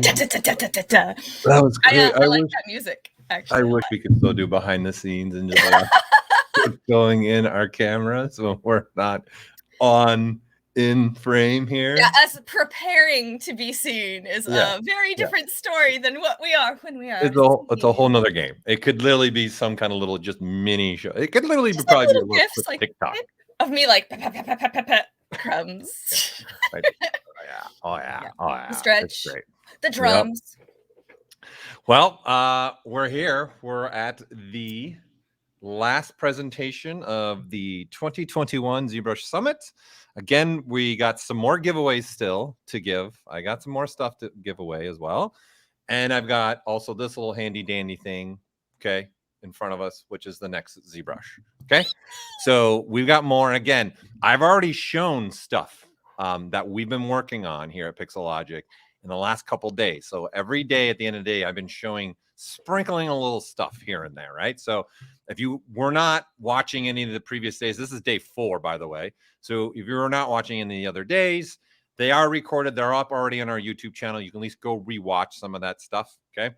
Da-da-da-da-da-da. That was great. I like that music, actually. I wish we could still do behind the scenes and just watch what's going in our cameras when we're not on in frame here. Yeah, us preparing to be seen is a very different story than what we are when we are. It's a whole nother game. It could literally be some kind of little just mini show. It could literally just probably be a little little gifs, like TikTok of me like crumbs. Right. Oh yeah. The stretch, That's great. the drums. Yep. Well, we're here. We're at the last presentation of the 2021 ZBrush Summit. Again, we got some more giveaways still to give. I got some more stuff to give away as well. And I've got also this little handy dandy thing, okay, in front of us, which is the next ZBrush. Okay. So we've got more. And again, I've already shown stuff that we've been working on here at Pixologic in the last couple of days. So every day at the end of the day, I've been sprinkling a little stuff here and there, right? So if you were not watching any of the previous days, this is day 4, by the way. So if you were not watching any other days, they are recorded. They're up already on our YouTube channel. You can at least go rewatch some of that stuff, okay?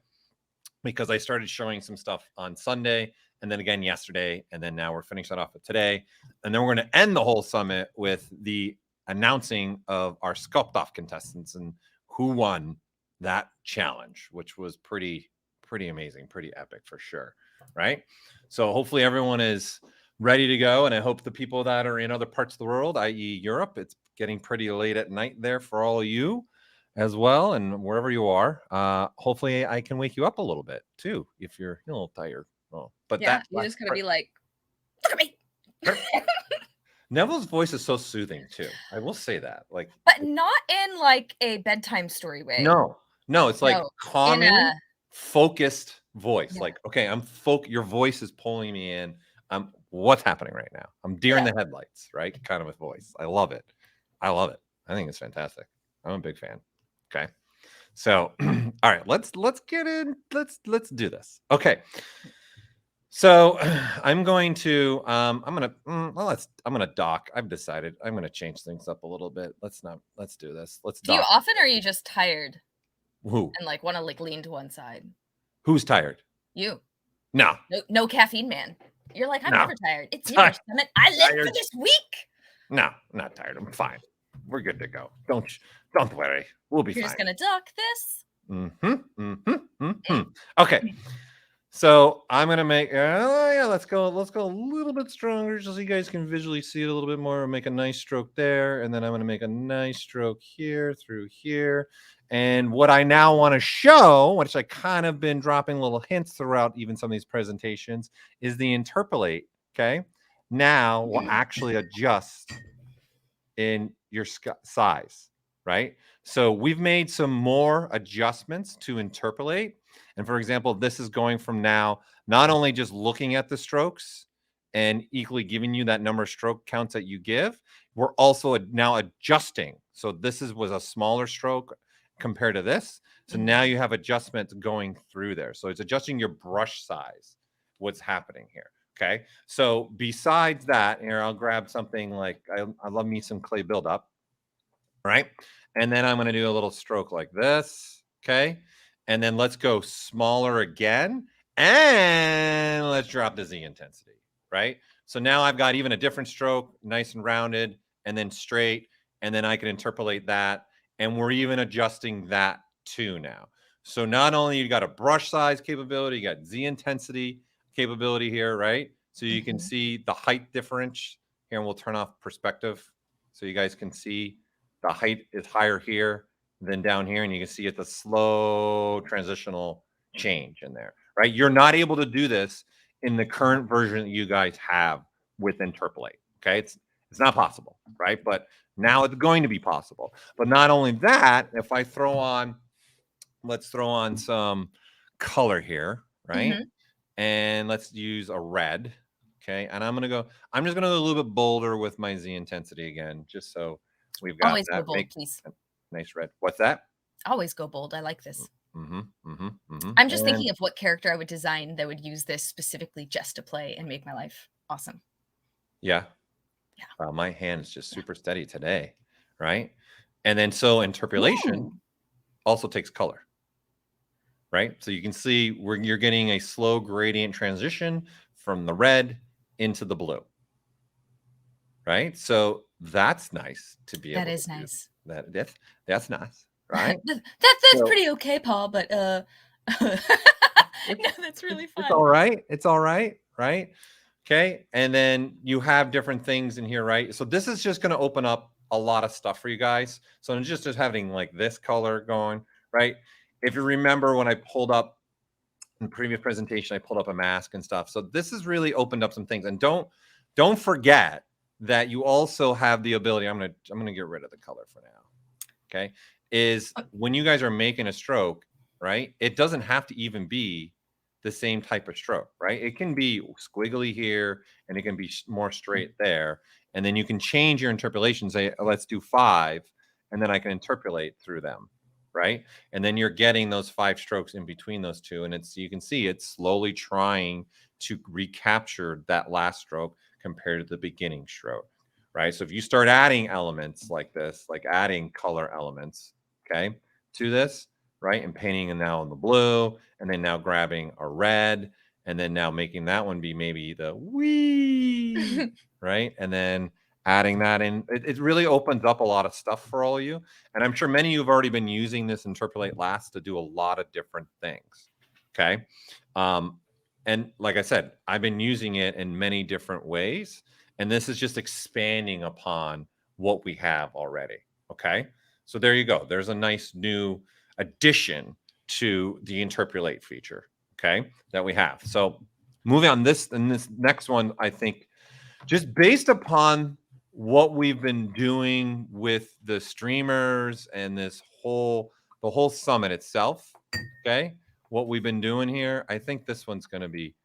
Because I started showing some stuff on Sunday and then again yesterday, and then now we're finishing that off with today. And then we're going to end the whole summit with the announcing of our sculpt-off contestants and who won that challenge, which was pretty amazing, pretty epic for sure, right? So hopefully everyone is ready to go, and I hope the people that are in other parts of the world, i.e. Europe, it's getting pretty late at night there for all of you as well, and wherever you are, hopefully I can wake you up a little bit too if you're a little tired. Oh, but yeah, you're just gonna be like, look at me. Neville's voice is so soothing too. I will say that, like, but not in like a bedtime story way. No, it's like calming, focused voice. Yeah. Like, okay, your voice is pulling me in. What's happening right now? I'm deer in the headlights, right? Kind of a voice. I love it. I think it's fantastic. I'm a big fan. Okay. So, all right, let's get in. Let's do this. Okay. So I'm going to I'm gonna dock. I've decided I'm gonna change things up a little bit. Let's do this. Let's dock. Do you often, or are you just tired? Who? And like want to like lean to one side? Who's tired? You. No caffeine man. You're like, I'm never tired. It's your summit. I live for this week. No, I'm not tired. I'm fine. We're good to go. Don't worry. We'll be fine. You're just gonna dock this. Okay. So I'm gonna make let's go a little bit stronger so you guys can visually see it a little bit more. Make a nice stroke there, and then I'm gonna make a nice stroke here through here. And what I now want to show, which I kind of been dropping little hints throughout even some of these presentations, is the Interpolate. Okay, now we'll actually adjust in your size, right? So we've made some more adjustments to Interpolate. And for example, this is going from now not only just looking at the strokes and equally giving you that number of stroke counts that you give, we're also now adjusting. So this was a smaller stroke compared to this. So now you have adjustments going through there. So it's adjusting your brush size, what's happening here. Okay. So besides that, here, I'll grab something like, I love me some clay buildup, right? And then I'm going to do a little stroke like this. Okay. And then let's go smaller again. And let's drop the Z intensity, right? So now I've got even a different stroke, nice and rounded, and then straight. And then I can interpolate that. And we're even adjusting that too now. So not only you got a brush size capability, you got Z intensity capability here, right? So you can see the height difference here, and we'll turn off perspective so you guys can see the height is higher here than down here, and you can see it's a slow transitional change in there, right? You're not able to do this in the current version that you guys have with Interpolate, okay? It's not possible, right? But now it's going to be possible. But not only that, if I throw on, let's throw on some color here, right? And let's use a red, okay? And I'm just gonna go a little bit bolder with my Z intensity again, just so we've got always that. Go bold, please. Nice red. What's that? Always go bold. I like this. I'm just thinking of what character I would design that would use this specifically just to play and make my life awesome. Yeah. My hand is just super steady today, right? And then so interpolation also takes color, right? So you can see where you're getting a slow gradient transition from the red into the blue, right? So that's nice to be able That to is use. nice. That's nice, right? That's So pretty okay, Paul, but no, that's really it's fun. all right. It's all right, right? Okay. And then you have different things in here, right? So this is just going to open up a lot of stuff for you guys. So I'm just having like this color going, right? If you remember when I pulled up in the previous presentation, I pulled up a mask and stuff. So this has really opened up some things. And don't forget that you also have the ability. I'm gonna get rid of the color for now. Okay. Is when you guys are making a stroke, right? It doesn't have to even be the same type of stroke, right? It can be squiggly here and it can be more straight there. And then you can change your interpolation, say, let's do 5, and then I can interpolate through them, right? And then you're getting those 5 strokes in between those two. And you can see it's slowly trying to recapture that last stroke compared to the beginning stroke, right? So if you start adding elements like this, like adding color elements, okay, to this, right, and painting and now in the blue, and then now grabbing a red, and then now making that one be maybe the wee, right, and then adding that in, it really opens up a lot of stuff for all of you. And I'm sure many of you have already been using this Interpolate Last to do a lot of different things, okay? And like I said, I've been using it in many different ways, and this is just expanding upon what we have already, okay? So there you go. There's a nice new addition to the Interpolate feature, okay, that we have. So moving on, this next one, I think, just based upon what we've been doing with the streamers and the whole summit itself, okay, what we've been doing here, I think this is going to be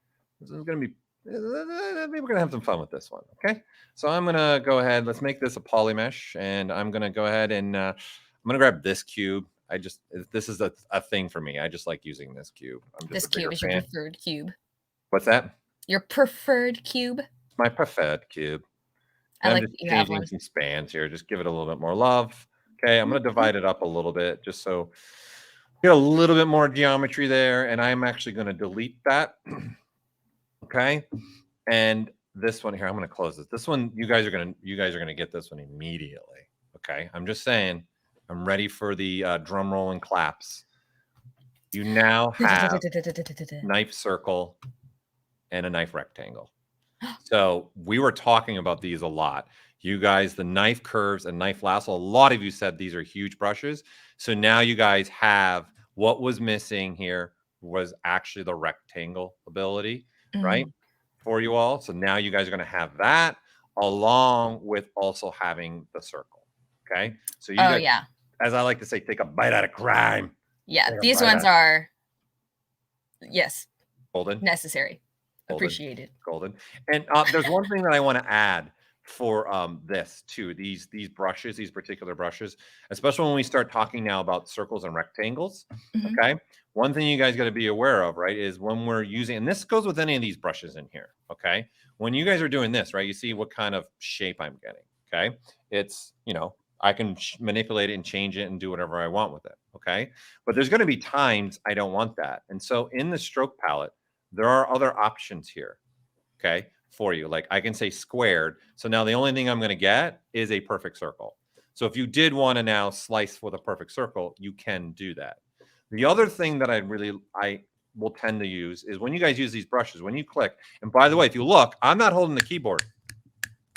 maybe we're going to have some fun with this one, okay? So I'm going to go ahead, let's make this a poly mesh, and I'm going to go ahead and I'm going to grab this cube. This is a thing for me. I just like using this cube. I'm just This a bigger cube is fan. your preferred cube. What's that? Your preferred cube? My preferred cube. I I'm like just that you have changing one. some spans here. Just give it a little bit more love. Okay, I'm going to divide it up a little bit just so get a little bit more geometry there. And I'm actually going to delete that. Okay, and this one here, I'm going to close this. This one, you guys are going to get this one immediately. Okay, I'm just saying, I'm ready for the drum roll and claps. You now have knife circle and a knife rectangle. So we were talking about these a lot. You guys, the knife curves and knife lasso, a lot of you said these are huge brushes. So now you guys have what was missing here was actually the rectangle ability, right? For you all. So now you guys are going to have that along with also having the circle. Okay. So you guys, yeah. as I like to say, take a bite out of crime. Yeah, these ones are, yes, golden, necessary, appreciated. Golden. And there's one thing that I want to add for this too. These brushes, these particular brushes, especially when we start talking now about circles and rectangles. Okay. One thing you guys got to be aware of, right, is when we're using, and this goes with any of these brushes in here. Okay. When you guys are doing this, right, you see what kind of shape I'm getting. Okay. It's, I can manipulate it and change it and do whatever I want with it. Okay. But there's going to be times I don't want that. And so in the stroke palette, there are other options here, okay, for you. Like I can say squared. So now the only thing I'm going to get is a perfect circle. So if you did want to now slice with a perfect circle, you can do that. The other thing that I will tend to use is when you guys use these brushes, when you click, and by the way, if you look, I'm not holding the keyboard.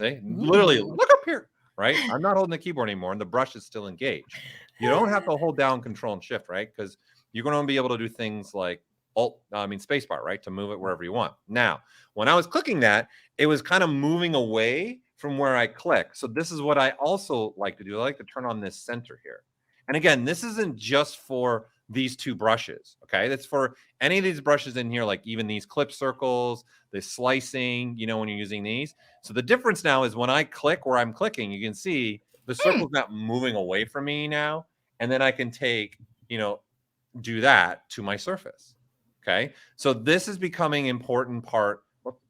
Okay? Literally, look up here, right? I'm not holding the keyboard anymore, and the brush is still engaged. You don't have to hold down Control and Shift, right? Because you're going to be able to do things like spacebar, right, to move it wherever you want. Now, when I was clicking that, it was kind of moving away from where I click. So this is what I also like to do. I like to turn on this center here. And again, this isn't just for these two brushes, okay? That's for any of these brushes in here, like even these clip circles, the slicing, when you're using these. So the difference now is when I click where I'm clicking, you can see the circle's not moving away from me now. And then I can take, do that to my surface. Okay. So this is becoming an important part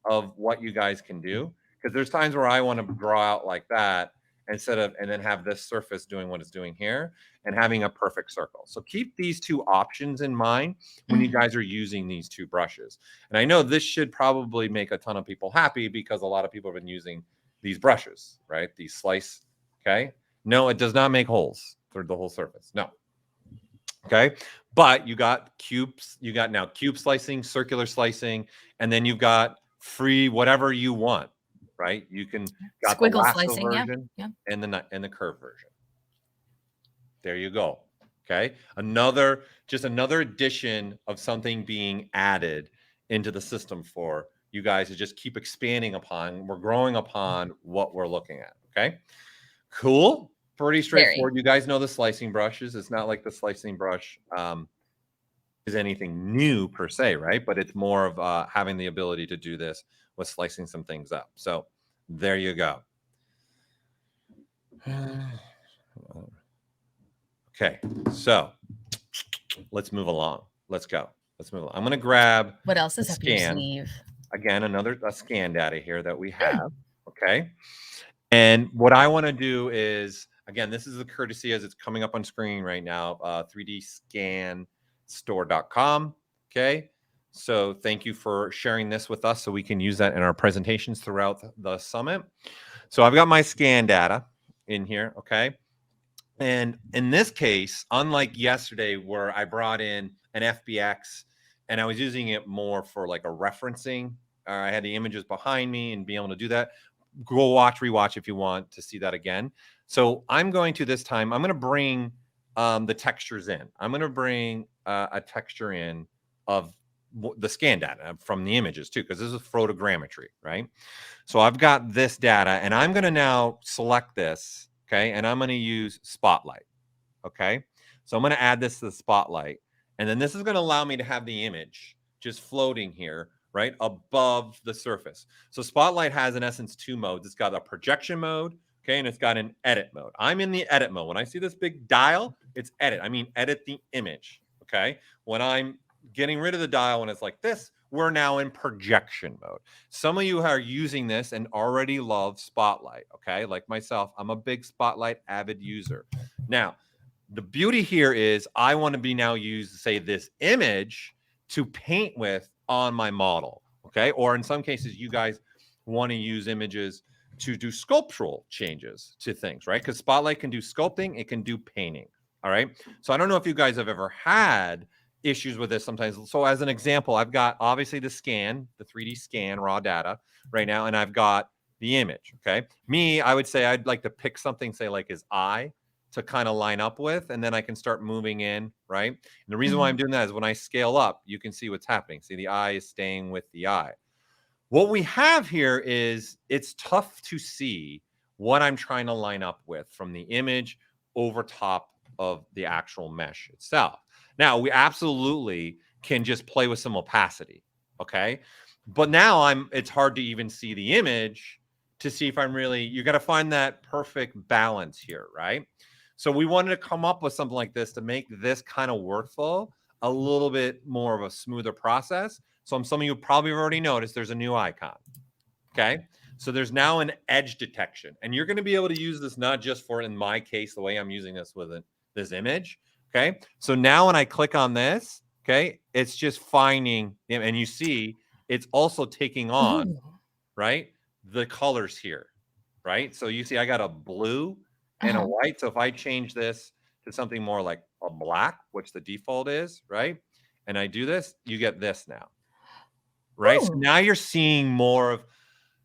of what you guys can do, because there's times where I want to draw out like that and then have this surface doing what it's doing here. and having a perfect circle. So keep these two options in mind when you guys are using these two brushes. And I know this should probably make a ton of people happy because a lot of people have been using these brushes, right? These slice, okay? No, it does not make holes through the whole surface. No. Okay. But you got cubes, you got now cube slicing, circular slicing, and then you've got free whatever you want, right? You can got the Squiggle lasso slicing, version yeah. and the curve version. There you go. Okay. Just another addition of something being added into the system for you guys to just keep expanding upon. We're growing upon what we're looking at. Okay. Cool. Pretty straightforward. You guys know the slicing brushes. It's not like the slicing brush is anything new per se, right? But it's more of having the ability to do this with slicing some things up. So there you go. Okay, so let's move along. Let's go. Let's move along. I'm going to grab what else is up your scan. sleeve? Again, a scan data here that we have. Okay. And what I want to do is, again, this is the courtesy as it's coming up on screen right now, 3dscanstore.com. Okay. So thank you for sharing this with us so we can use that in our presentations throughout the summit. So I've got my scan data in here. Okay. And in this case, unlike yesterday where I brought in an FBX and I was using it more for like a referencing, I had the images behind me and being able to do that. Go rewatch if you want to see that again. So I'm going to this time, I'm going to bring the textures in. I'm going to bring a texture in of the scan data from the images too, because this is photogrammetry, right? So I've got this data and I'm going to now select this. Okay. And I'm going to use Spotlight. Okay. So I'm going to add this to the Spotlight. And then this is going to allow me to have the image just floating here, right, above the surface. So Spotlight has, in essence, two modes. It's got a projection mode, okay, and it's got an edit mode. I'm in the edit mode. When I see this big dial, it's edit. I mean, edit the image, okay? When I'm getting rid of the dial, when it's like this, we're now in projection mode. Some of you are using this and already love Spotlight, okay? Like myself, I'm a big Spotlight avid user. Now, the beauty here is I want to be now used, say, this image to paint with on my model, okay? Or in some cases, you guys want to use images to do sculptural changes to things, right? Because Spotlight can do sculpting, it can do painting, all right? So I don't know if you guys have ever had issues with this sometimes. So as an example, I've got obviously the scan, the 3D scan, raw data right now, and I've got the image, okay? Me, I would say I'd like to pick something, say like his eye, to kind of line up with, and then I can start moving in, right? And the reason why I'm doing that is when I scale up, you can see what's happening. See, the eye is staying with the eye. What we have here is it's tough to see what I'm trying to line up with from the image over top of the actual mesh itself. Now, we absolutely can just play with some opacity, okay? But now it's hard to even see the image to see if I'm really, you got to find that perfect balance here, right? So we wanted to come up with something like this to make this kind of workflow a little bit more of a smoother process. So some of you probably already noticed there's a new icon. Okay. So there's now an edge detection, and you're going to be able to use this not just for, in my case, the way I'm using this with this image. Okay. So now when I click on this, okay, it's just finding, and you see it's also taking on, right, the colors here, right? So you see I got a blue and a white. So if I change this to something more like a black, which the default is, right? And I do this, you get this now, right? So now you're seeing more of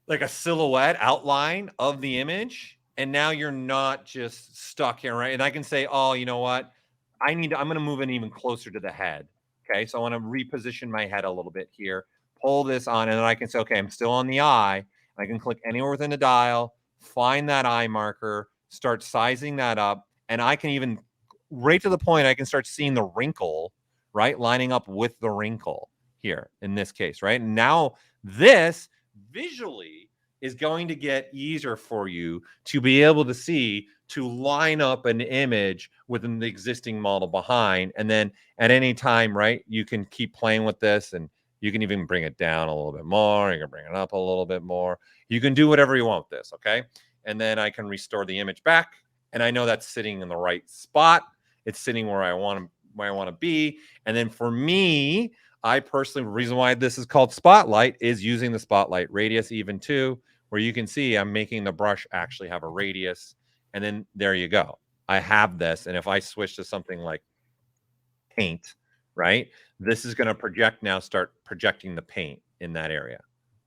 like a silhouette outline of the image. And now you're not just stuck here, right? And I can say, oh, you know what? I'm going to move it even closer to the head. Okay. So I want to reposition my head a little bit here, pull this on, and then I can say, okay, I'm still on the eye. I can click anywhere within the dial, find that eye marker, start sizing that up. And I can even, right to the point, I can start seeing the wrinkle, right? Lining up with the wrinkle here in this case, right? And now this visually is going to get easier for you to be able to see, to line up an image within the existing model behind. And then at any time, right, you can keep playing with this, and you can even bring it down a little bit more. You can bring it up a little bit more. You can do whatever you want with this, okay? And then I can restore the image back, and I know that's sitting in the right spot. it's sitting where I want to be. And then for me, I personally, the reason why this is called Spotlight is using the Spotlight radius even too, where you can see I'm making the brush actually have a radius. And then there you go. I have this. And if I switch to something like paint, right, this is going to project now, start projecting the paint in that area.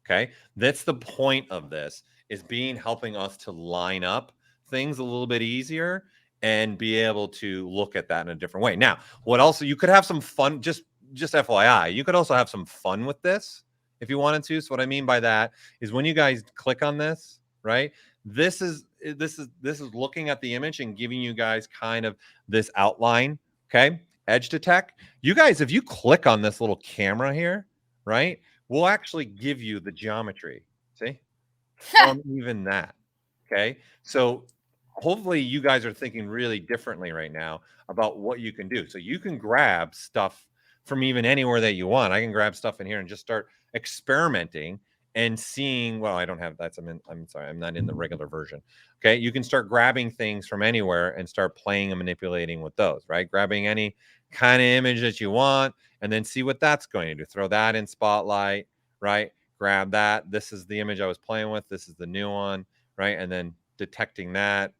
Okay. That's the point of this, is helping us to line up things a little bit easier and be able to look at that in a different way. Now, what else? You could have some fun, just FYI, you could also have some fun with this if you wanted to. So what I mean by that is when you guys click on this, right? This is looking at the image and giving you guys kind of this outline. Okay. Edge detect. You guys, if you click on this little camera here, right, we'll actually give you the geometry. See? From even that. Okay. So hopefully you guys are thinking really differently right now about what you can do. So you can grab stuff from even anywhere that you want. I can grab stuff in here and just start experimenting and seeing, well, I don't have that's, I'm sorry, I'm not in the regular version. Okay. You can start grabbing things from anywhere and start playing and manipulating with those, right? Grabbing any kind of image that you want and then see what that's going to do. Throw that in Spotlight, right? Grab that. This is the image I was playing with. This is the new one, right? And then detecting that,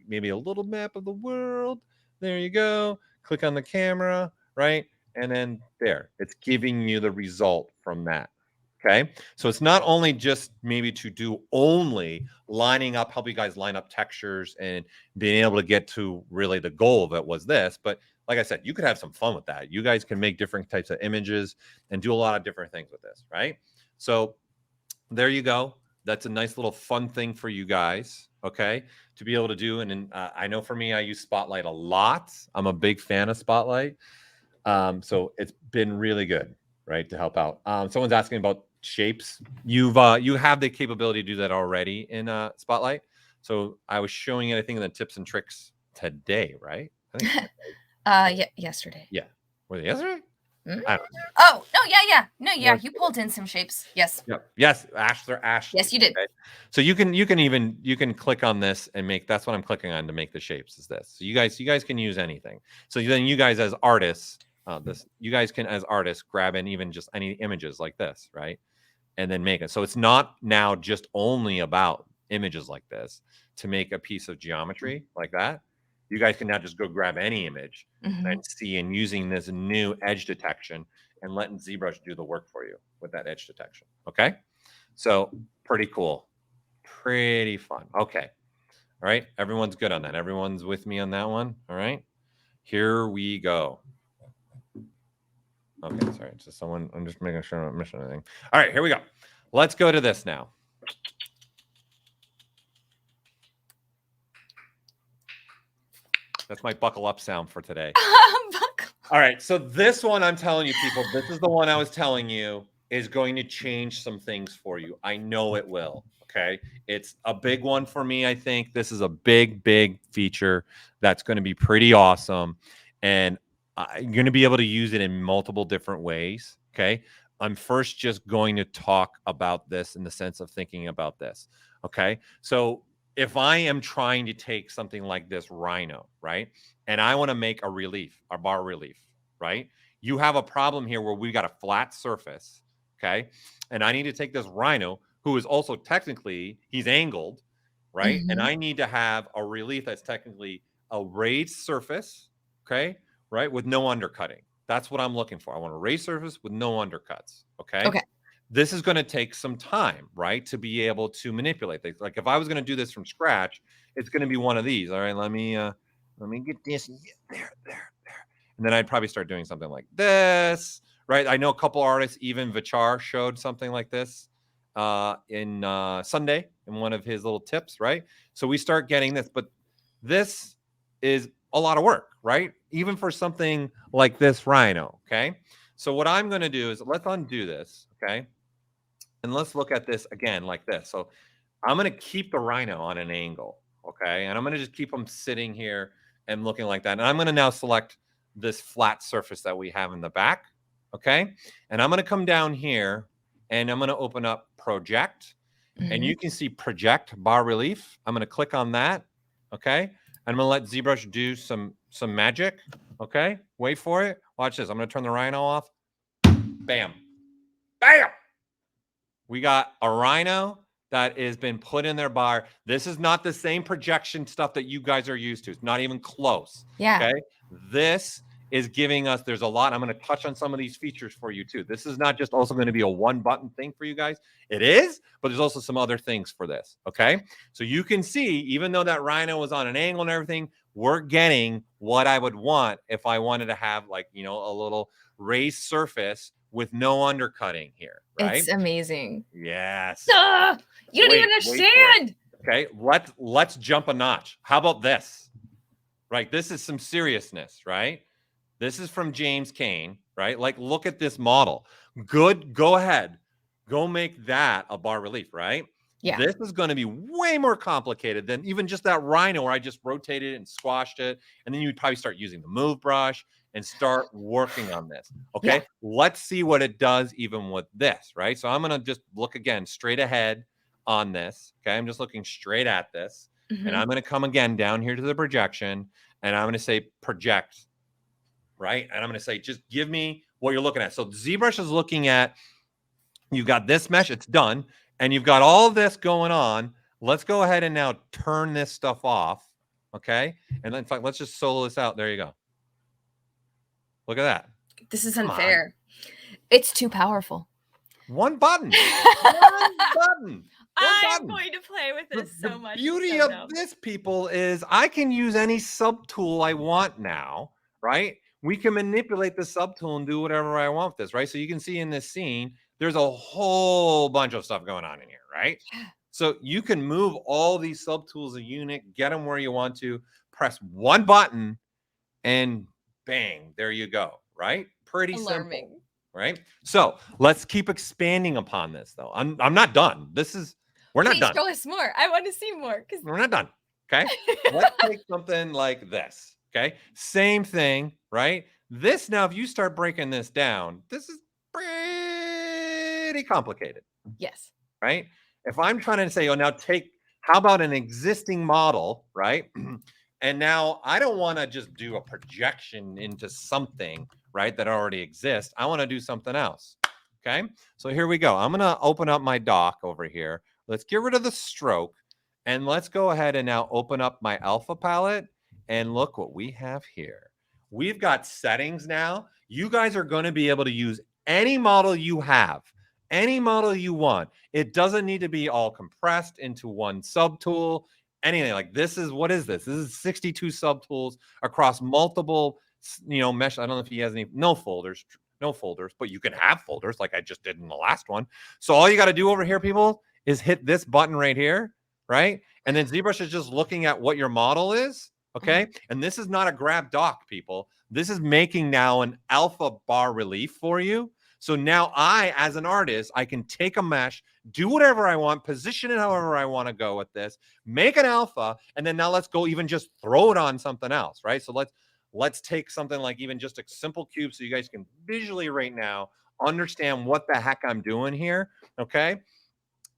maybe a little map of the world. There you go. Click on the camera, right? And then there, it's giving you the result from that. Okay. So it's not only just maybe to do only lining up, help you guys line up textures and being able to get to really the goal of it was this, but like I said, you could have some fun with that. You guys can make different types of images and do a lot of different things with this, right? So there you go. That's a nice little fun thing for you guys, okay, to be able to do. And I know for me, I use Spotlight a lot. I'm a big fan of Spotlight. So it's been really good, right, to help out. Someone's asking about shapes. You have the capability to do that already in Spotlight. So I was showing it, I think, in the tips and tricks today, right? I think yesterday. Yeah. Was it yesterday? Mm-hmm. I don't know. Oh, no, yeah. You pulled in some shapes. Yes. Yep. Yes, Ashley. Yes, you did. Okay? So you can click on this and make, that's what I'm clicking on to make the shapes is this. So you guys can use anything. So then you guys as artists, you guys can as artists grab in even just any images like this, right? And then make it. So it's not now just only about images like this to make a piece of geometry like that. You guys can now just go grab any image and see, and using this new edge detection and letting ZBrush do the work for you with that edge detection. Okay. So pretty cool. Pretty fun. Okay. All right. Everyone's good on that. Everyone's with me on that one. All right. Here we go. Okay. Sorry. It's just someone. I'm just making sure I'm not missing anything. All right. Here we go. Let's go to this now. That's my buckle up sound for today. All right. So this one, I'm telling you, people, this is the one I was telling you is going to change some things for you. I know it will. Okay. It's a big one for me. I think this is a big, big feature that's going to be pretty awesome. And you're going to be able to use it in multiple different ways. Okay. I'm first just going to talk about this in the sense of thinking about this. Okay. So if I am trying to take something like this rhino, right, and I want to make a relief, a bar relief, right, you have a problem here where we got a flat surface, okay, and I need to take this rhino, who is also technically, he's angled, right, and I need to have a relief that's technically a raised surface, okay, right, with no undercutting. That's what I'm looking for. I want a raised surface with no undercuts, okay? Okay. This is going to take some time, right, to be able to manipulate things. Like if I was going to do this from scratch, it's going to be one of these. All right, let me get this there, and then I'd probably start doing something like this, right? I know a couple artists, even Vichar showed something like this in Sunday in one of his little tips, right? So we start getting this, but this is a lot of work, right? Even for something like this rhino, okay? So what I'm going to do is let's undo this, okay? And let's look at this again like this. So I'm going to keep the rhino on an angle, okay? And I'm going to just keep them sitting here and looking like that. And I'm going to now select this flat surface that we have in the back, okay? And I'm going to come down here and I'm going to open up project. And you can see project bar relief. I'm going to click on that, okay? I'm going to let ZBrush do some magic. Okay, wait for it. Watch this. I'm going to turn the rhino off. Bam. Bam. We got a rhino that has been put in their bar. This is not the same projection stuff that you guys are used to. It's not even close. Yeah. Okay. This is giving us, there's a lot. I'm going to touch on some of these features for you too. This is not just also going to be a one button thing for you guys. It is, but there's also some other things for this. Okay. So you can see, even though that rhino was on an angle and everything, we're getting what I would want if I wanted to have, like, you know, a little raised surface with no undercutting here, right? It's amazing. Yes. You don't even understand. Okay, let's jump a notch. How about this? Right, this is some seriousness, right? This is from James Cain, right? Like, look at this model. Good, go ahead. Go make that a bas relief, right? Yeah. This is going to be way more complicated than even just that rhino where I just rotated it and squashed it. And then you'd probably start using the move brush and start working on this. Okay. Yeah. Let's see what it does even with this, right? So I'm going to just look again straight ahead on this. Okay. I'm just looking straight at this. And I'm going to come again down here to the projection and I'm going to say project, right? And I'm going to say, just give me what you're looking at. So ZBrush is looking at, you've got this mesh, it's done. And you've got all this going on. Let's go ahead and now turn this stuff off. Okay. And then, in fact, let's just solo this out. There you go. Look at that. This is unfair. It's too powerful. One button. One button. I'm going to play with this so much. The beauty of this, people, is I can use any subtool I want now, right? We can manipulate the subtool and do whatever I want with this, right? So you can see in this scene, there's a whole bunch of stuff going on in here, right? Yeah. So you can move all these subtools a unit, get them where you want to, press one button, and bang, there you go, right? Pretty simple, right? So let's keep expanding upon this, though. I'm not done. We're not done. Show us more. I want to see more. We're not done. Okay. Let's take something like this. Okay. Same thing, right? This now, if you start breaking this down, this is pretty complicated. Yes. Right. If I'm trying to say, oh, now how about an existing model, right? And now I don't want to just do a projection into something, right, that already exists. I want to do something else. Okay. So here we go. I'm going to open up my dock over here. Let's get rid of the stroke and let's go ahead and now open up my alpha palette and look what we have here. We've got settings now. You guys are going to be able to use any model you have, any model you want. It doesn't need to be all compressed into one subtool, anything like this. What is this? This is 62 subtools across multiple, mesh. I don't know if he has no folders, but you can have folders like I just did in the last one. So all you got to do over here, people, is hit this button right here, right? And then ZBrush is just looking at what your model is, okay? And this is not a grab dock, people. This is making now an alpha bas relief for you. So now I, as an artist, I can take a mesh, do whatever I want, position it however I want to go with this, make an alpha, and then now let's go even just throw it on something else, right? So let's take something like even just a simple cube so you guys can visually right now understand what the heck I'm doing here, okay?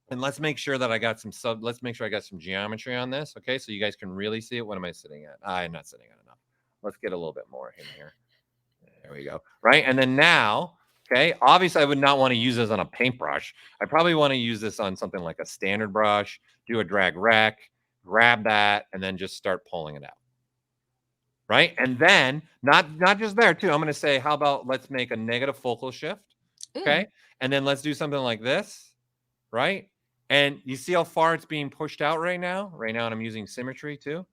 And let's make sure that I got let's make sure I got some geometry on this, okay? So you guys can really see it. What am I sitting at? I'm not sitting at enough. Let's get a little bit more in here. There we go, right? And then now, okay, obviously I would not want to use this on a paintbrush. I probably want to use this on something like a standard brush, do a drag rec, grab that, and then just start pulling it out. Right? And then, not just there too, I'm going to say, how about let's make a negative focal shift, okay? And then let's do something like this, right? And you see how far it's being pushed out right now? Right now, and I'm using symmetry too,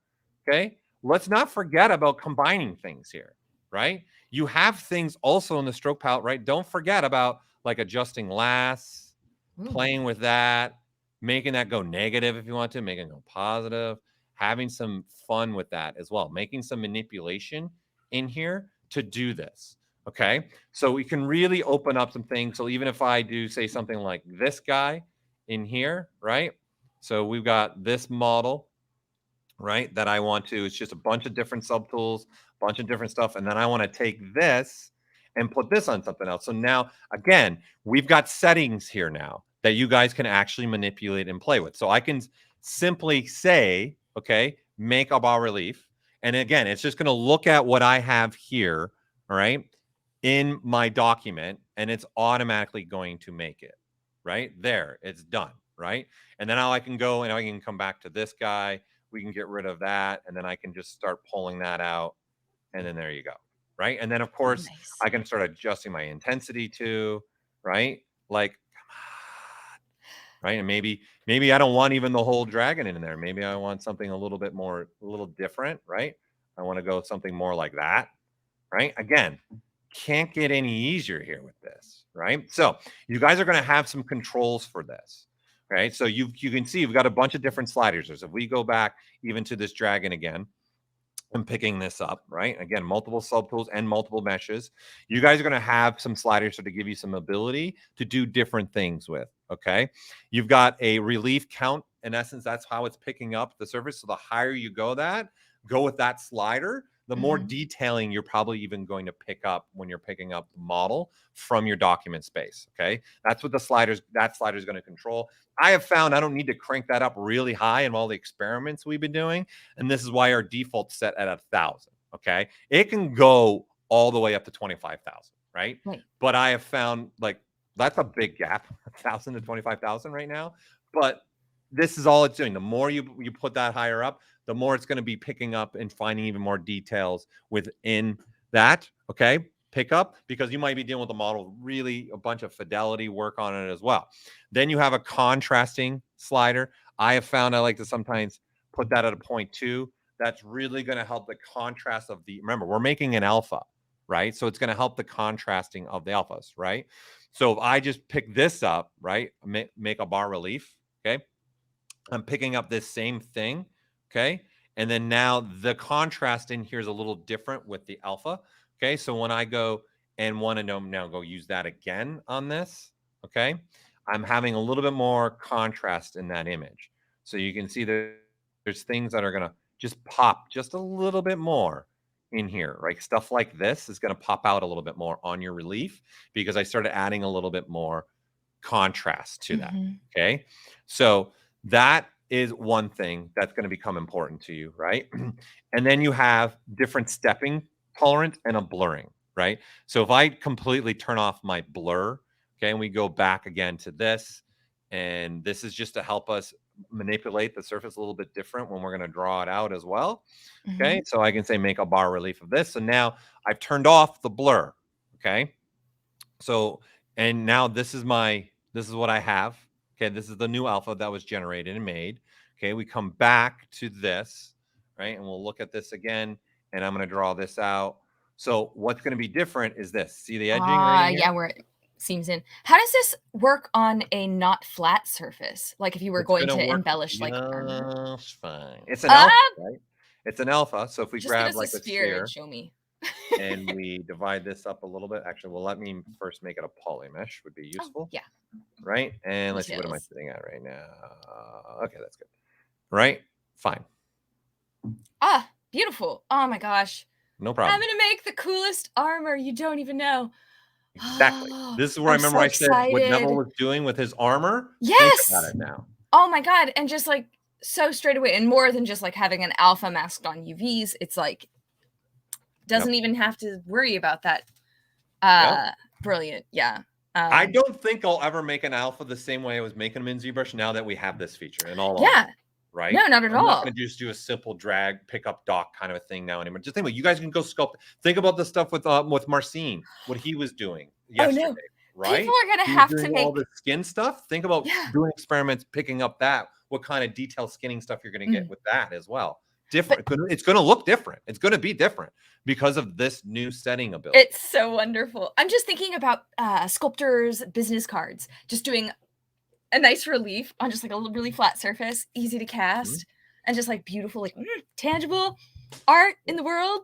okay? Let's not forget about combining things here, right? You have things also in the stroke palette, right? Don't forget about like adjusting lasts, playing with that, making that go negative if you want to, making it go positive, having some fun with that as well, making some manipulation in here to do this, okay? So we can really open up some things. So even if I do say something like this guy in here, right? So we've got this model, right, that I want to, it's just a bunch of different subtools, a bunch of different stuff. And then I want to take this and put this on something else. So now, again, we've got settings here now that you guys can actually manipulate and play with. So I can simply say, okay, make a bas-relief. And again, it's just going to look at what I have here, all right, in my document, and it's automatically going to make it right there. It's done, right? And then now I can go and I can come back to this guy. We can get rid of that, and then I can just start pulling that out, and then there you go, right? And then of course Nice. I can start adjusting my intensity too, right? Like, right? And maybe I don't want even the whole dragon in there. Maybe I want something a little bit more, a little different, right? I want to go something more like that, right? Again, can't get any easier here with this, right? So you guys are going to have some controls for this, right? So you can see you've got a bunch of different sliders. So if we go back even to this dragon again, I'm picking this up, right? Again, multiple subtools and multiple meshes. You guys are going to have some sliders to give you some ability to do different things with, okay? You've got a relief count. In essence, that's how it's picking up the surface. So the higher you go with that slider, the more detailing you're probably even going to pick up when you're picking up the model from your document space, okay? That's what that slider is going to control. I have found I don't need to crank that up really high in all the experiments we've been doing. And this is why our default's set at 1,000, okay? It can go all the way up to 25,000, right? But I have found, like, that's a big gap, 1,000 to 25,000 right now. But this is all it's doing. The more you put that higher up, the more it's going to be picking up and finding even more details within that, okay? Pick up, because you might be dealing with a model, really a bunch of fidelity work on it as well. Then you have a contrasting slider. I have found I like to sometimes put that at a 0.2. That's really going to help the contrast of the, remember, we're making an alpha, right? So it's going to help the contrasting of the alphas, right? So if I just pick this up, right, make a bas-relief, okay? I'm picking up this same thing, okay? And then now the contrast in here is a little different with the alpha, okay? So when I go and want to now go use that again on this, okay? I'm having a little bit more contrast in that image. So you can see there's things that are going to just pop just a little bit more in here, right? Stuff like this is going to pop out a little bit more on your relief because I started adding a little bit more contrast to that, okay? So that is one thing that's going to become important to you, right? And then you have different stepping tolerance and a blurring, right? So if I completely turn off my blur, okay, and we go back again to this, and this is just to help us manipulate the surface a little bit different when we're going to draw it out as well. Okay, so I can say make a bas-relief of this. So now I've turned off the blur, okay? So, and now this is what I have. Okay, this is the new alpha that was generated and made. Okay, we come back to this, right? And we'll look at this again, and I'm going to draw this out. So what's going to be different is this. See the edging right here? Yeah, where it seams in. How does this work on a not flat surface? Like if you were going to embellish like armor? Fine. It's an alpha, right? It's an alpha. So if we just give grab us like a a sphere sphere and show me. and we divide this up a little bit, actually, well, let me first make it a poly mesh would be useful. Yeah. Right? And let's see, what am I sitting at right now? Okay, that's good. Right? Fine. Ah, beautiful. Oh my gosh. No problem. I'm gonna make the coolest armor. You don't even know. Exactly. This is where I remember so I said what Neville excited. was doing with his armor. Yes. Think about it now. Oh my god. And just like so straight away, and more than just like having an alpha masked on UVs, it's like doesn't even have to worry about that. Brilliant. Yeah. I don't think I'll ever make an alpha the same way I was making them in ZBrush now that we have this feature in all honesty, right? No, not at all. I'm not going to just do a simple drag, pick up dock kind of a thing now anymore. Just think about it. You guys can go sculpt. Think about the stuff with Marcin, what he was doing yesterday, right? People are going to have to make all the skin stuff. Think about doing experiments, picking up that, what kind of detailed skinning stuff you're going to get with that as well. Different. It's going to look different. It's going to be different because of this new setting ability. It's so wonderful. I'm just thinking about sculptors' business cards, just doing a nice relief on just like a really flat surface, easy to cast, and just like beautiful, like tangible art in the world.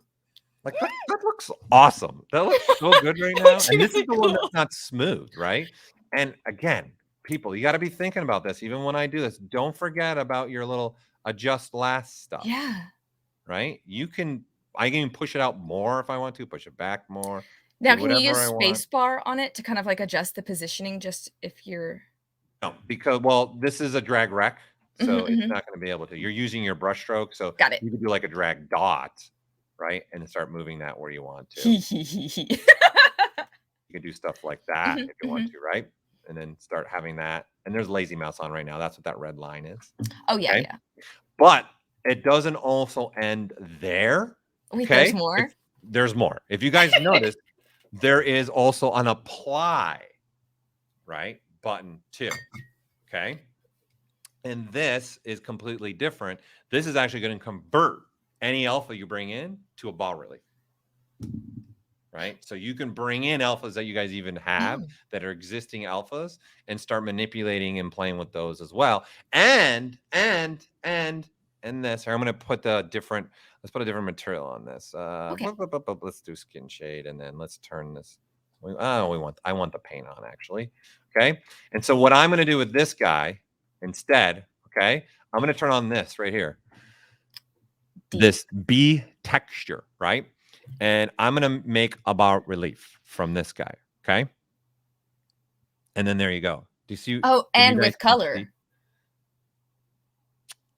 Like that looks awesome. That looks so good right now. And this is the one that's not smooth, right? And again, people, you got to be thinking about this. Even when I do this, don't forget about your little adjust last stuff. Yeah. Right? I can push it out more if I want to, push it back more. Now, can you use spacebar on it to kind of like adjust the positioning just if you're... No, because, well, this is a drag rec. So it's not going to be able to. You're using your brush stroke, so Got it. you could do like a drag dot, right? And then start moving that where you want to. You can do stuff like that if you want to, right? And then start having that. And there's lazy mouse on right now. That's what that red line is. Oh, yeah, yeah. But it doesn't also end there. Wait, Okay. there's more? There's more. If you guys notice, there is also an apply, right, button too. Okay. And this is completely different. This is actually going to convert any alpha you bring in to a bas-relief. Right? So you can bring in alphas that you guys even have that are existing alphas and start manipulating and playing with those as well. And this here, I'm going to put let's put a different material on this. Okay. Let's do skin shade, and then let's turn this. I want the paint on, actually. Okay. And so what I'm going to do with this guy instead, okay, I'm going to turn on this right here. This BTexture, right? And I'm going to make a bas-relief from this guy, okay? And then there you go. Do you see? Oh, and with color.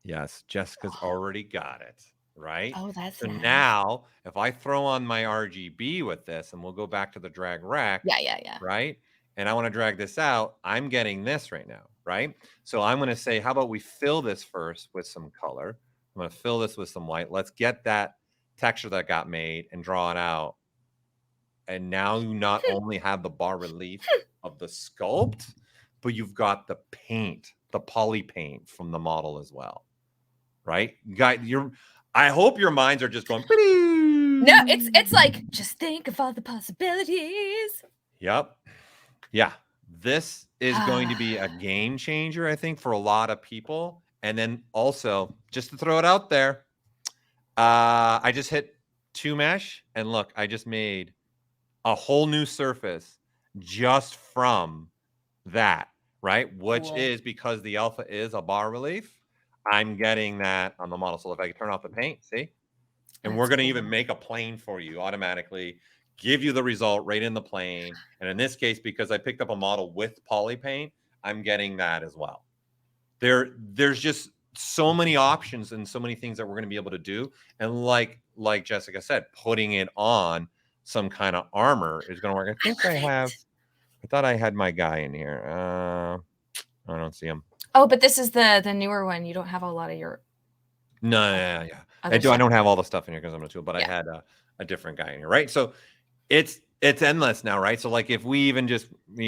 Yes, Jessica's already got it, right? Oh, that's so nice. Now, if I throw on my RGB with this, and we'll go back to the drag rack, yeah. Right? And I want to drag this out, I'm getting this right now, right? So I'm going to say, how about we fill this first with some color? I'm going to fill this with some white. Let's get that texture that got made and draw it out. And now you not only have the bas-relief of the sculpt, but you've got the paint, the poly paint from the model as well, right? Guys, I hope your minds are just going. No, it's like, just think of all the possibilities. Yep. Yeah. This is going to be a game changer, I think, for a lot of people. And then also, just to throw it out there, I just hit 2 mesh, and look, I just made a whole new surface just from that, right? Which is because the alpha is a bas-relief. I'm getting that on the model. So if I can turn off the paint, see? And we're going to even make a plane for you automatically, give you the result right in the plane. And in this case, because I picked up a model with poly paint, I'm getting that as well. There's just so many options and so many things that we're going to be able to do. And like Jessica said, putting it on some kind of armor is going to work. I thought I had my guy in here. I don't see him. Oh, but this is the newer one. You don't have a lot of your. No, yeah. I don't have all the stuff in here because I'm a tool, but I had a different guy in here, right? So it's endless now, right? So like if we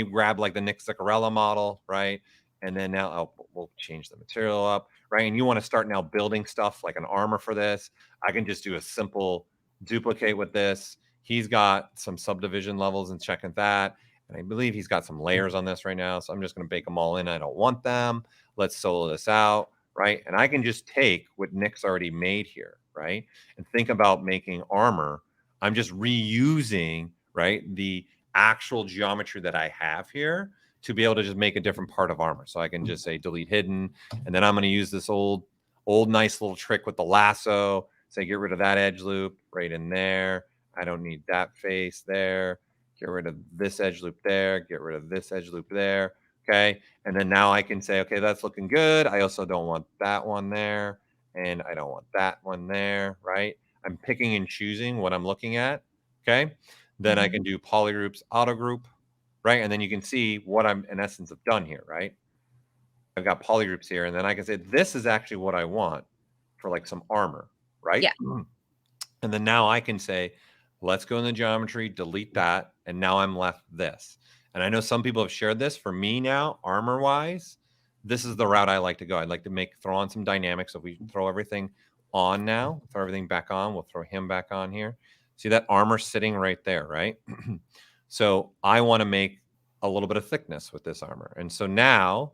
grab like the Nick Zuccarello model, right? And then now we'll change the material up, right? And you want to start now building stuff like an armor for this. I can just do a simple duplicate with this. He's got some subdivision levels and checking that. And I believe he's got some layers on this right now. So I'm just going to bake them all in. I don't want them. Let's solo this out, right? And I can just take what Nick's already made here, right? And think about making armor. I'm just reusing, right, the actual geometry that I have here to be able to just make a different part of armor. So I can just say delete hidden. And then I'm going to use this old nice little trick with the lasso. Say get rid of that edge loop right in there. I don't need that face there. Get rid of this edge loop there. Get rid of this edge loop there. Okay. And then now I can say, okay, that's looking good. I also don't want that one there. And I don't want that one there. Right. I'm picking and choosing what I'm looking at. Okay. Then I can do polygroups, auto group. Right. And then you can see what I'm in essence have done here. Right. I've got polygroups here. And then I can say, this is actually what I want for like some armor. Right. Yeah. And then now I can say, let's go in the geometry, delete that. And now I'm left this. And I know some people have shared this. For me now, armor wise, this is the route I like to go. I'd like to throw on some dynamics. So if we throw everything on now, throw everything back on, we'll throw him back on here. See that armor sitting right there, right? So I want to make a little bit of thickness with this armor. And so now,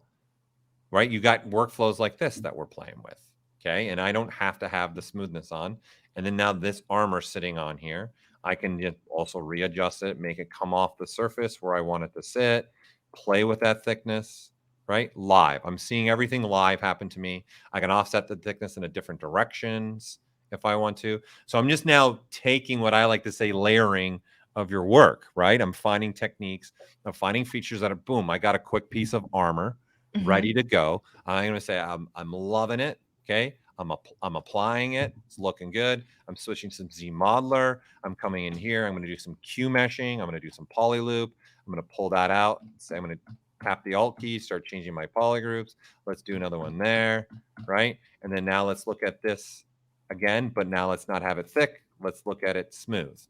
right, you got workflows like this that we're playing with. Okay. And I don't have to have the smoothness on. And then now this armor sitting on here, I can just also readjust it, make it come off the surface where I want it to sit, play with that thickness, right? Live. I'm seeing everything live happen to me. I can offset the thickness in a different directions if I want to. So I'm just now taking what I like to say layering of your work, right? I'm finding techniques, I'm finding features that are boom, I got a quick piece of armor, ready to go. I'm going to say I'm loving it. Okay. I'm applying it. It's looking good. I'm switching some Z modeler. I'm coming in here. I'm going to do some Q meshing. I'm going to do some poly loop. I'm going to pull that out. So I'm going to tap the Alt key, start changing my poly groups. Let's do another one there, right? And then now let's look at this again, but now let's not have it thick. Let's look at it smoothed,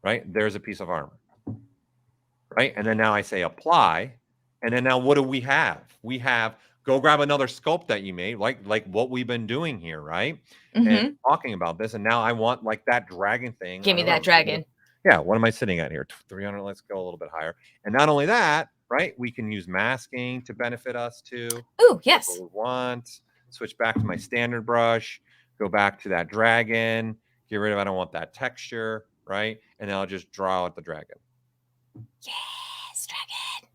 right? There's a piece of armor, right? And then now I say apply. And then now what do we have? We have go grab another sculpt that you made, like what we've been doing here, right? And talking about this. And now I want like that dragon thing. Give me that dragon. Yeah, what am I sitting at here? 300, let's go a little bit higher. And not only that, right? We can use masking to benefit us too. Ooh, yes. What we want. Switch back to my standard brush, go back to that dragon, get rid of, I don't want that texture, right? And then I'll just draw out the dragon. Yes, dragon.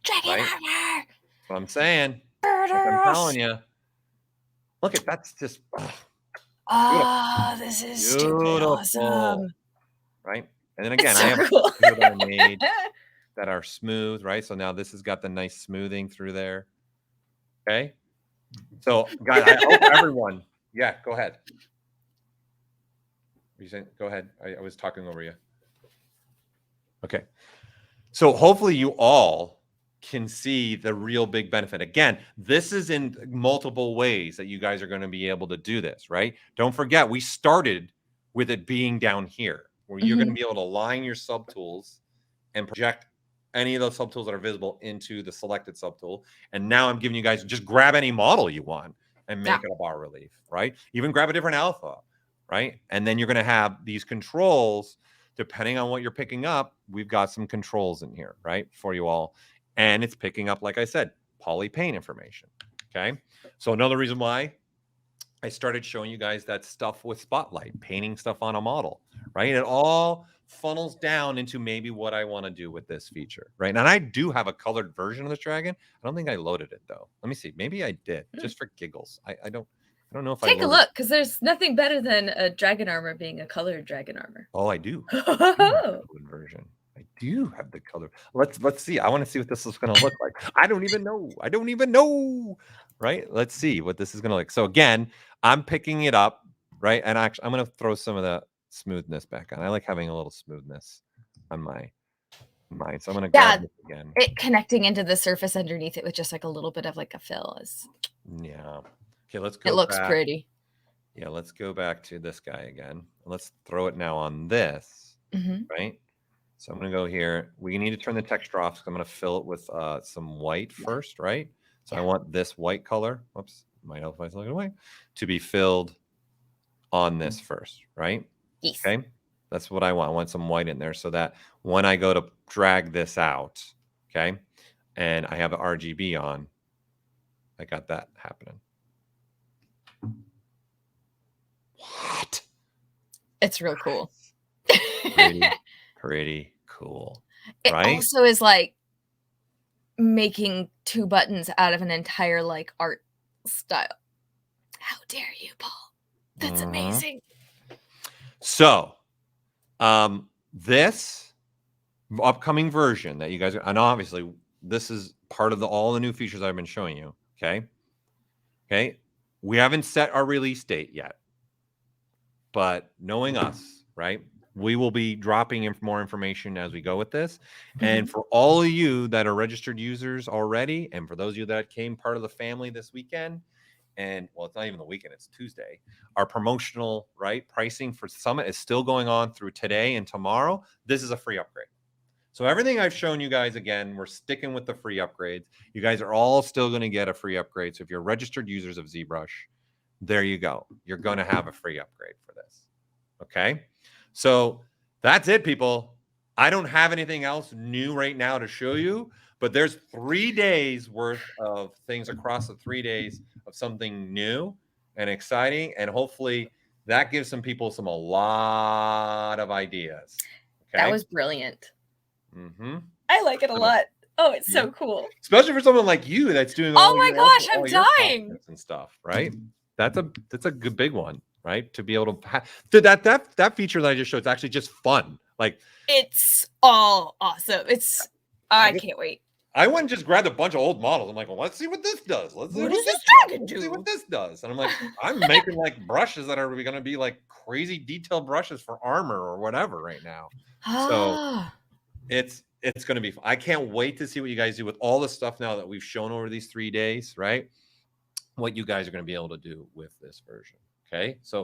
Dragon Right? armor. That's what I'm saying. Like I'm telling you. Look at that's just oh, this is stupid awesome. Right? And then again, So I have cool. that I made that are smooth, right? So now this has got the nice smoothing through there. Okay. So guys, I hope everyone, yeah, go ahead. You saying, go ahead. I was talking over you. Okay. So hopefully you all can see the real big benefit. Again, this is in multiple ways that you guys are going to be able to do this, right? Don't forget, we started with it being down here, where you're going to be able to line your subtools and project any of those subtools that are visible into the selected subtool. And now I'm giving you guys, just grab any model you want and make it a bas relief, right? Even grab a different alpha, right? And then you're going to have these controls, depending on what you're picking up. We've got some controls in here, right, for you all. And it's picking up, like I said, poly paint information. Okay. So another reason why I started showing you guys that stuff with Spotlight, painting stuff on a model, right? It all funnels down into maybe what I want to do with this feature, right? And I do have a colored version of this dragon. I don't think I loaded it though. Let me see. Maybe I did, just for giggles. I don't know if take a look, because there's nothing better than a dragon armor being a colored dragon armor. Oh, I do. Colored version. I do have the color. Let's see. I want to see what this is going to look like. I don't even know. Right? Let's see what this is going to look. So again, I'm picking it up, right? And actually, I'm going to throw some of the smoothness back on. I like having a little smoothness on my mine. So I'm going to grab this again. It connecting into the surface underneath it with just like a little bit of like a fill is. Yeah. Okay, let's go. It looks pretty. Yeah, let's go back to this guy again. Let's throw it now on this, right? So I'm going to go here. We need to turn the texture off, so I'm going to fill it with some white first, right? So I want this white color. Whoops, my alpha is looking away. To be filled on this first, right? Yes. Okay, that's what I want. I want some white in there so that when I go to drag this out, okay, and I have the RGB on, I got that happening. What? It's real cool. Pretty cool. It right? also is like making two buttons out of an entire like art style. How dare you, Paul? That's amazing. So this upcoming version that you guys, and obviously this is part of all the new features I've been showing you. Okay. We haven't set our release date yet, but knowing us, right? We will be dropping more information as we go with this. And for all of you that are registered users already, and for those of you that came part of the family this weekend, and well, it's not even the weekend, it's Tuesday, our promotional, right, pricing for Summit is still going on through today and tomorrow. This is a free upgrade. So everything I've shown you guys, again, we're sticking with the free upgrades. You guys are all still going to get a free upgrade. So if you're registered users of ZBrush, there you go. You're going to have a free upgrade for this. Okay. So that's it, people. I don't have anything else new right now to show you, but there's 3 days worth of things across the 3 days of something new and exciting. And hopefully that gives some people a lot of ideas. Okay? That was brilliant. I like it a lot. Oh, it's so cool. Especially for someone like you that's doing all my gosh, I'm dying. And stuff, right? That's a good big one, right? To be able to have that feature that I just showed, it's actually just fun. Like it's all awesome. I can't wait. I went and just grabbed a bunch of old models. I'm like, well, let's see what this does. Let's see What what does this this does. dragon Let's see what do? this does. And I'm like, I'm making like brushes that are going to be like crazy detailed brushes for armor or whatever right now. So Ah. it's going to be. I can't wait to see what you guys do with all the stuff now that we've shown over these 3 days. Right, what you guys are going to be able to do with this version. Okay, so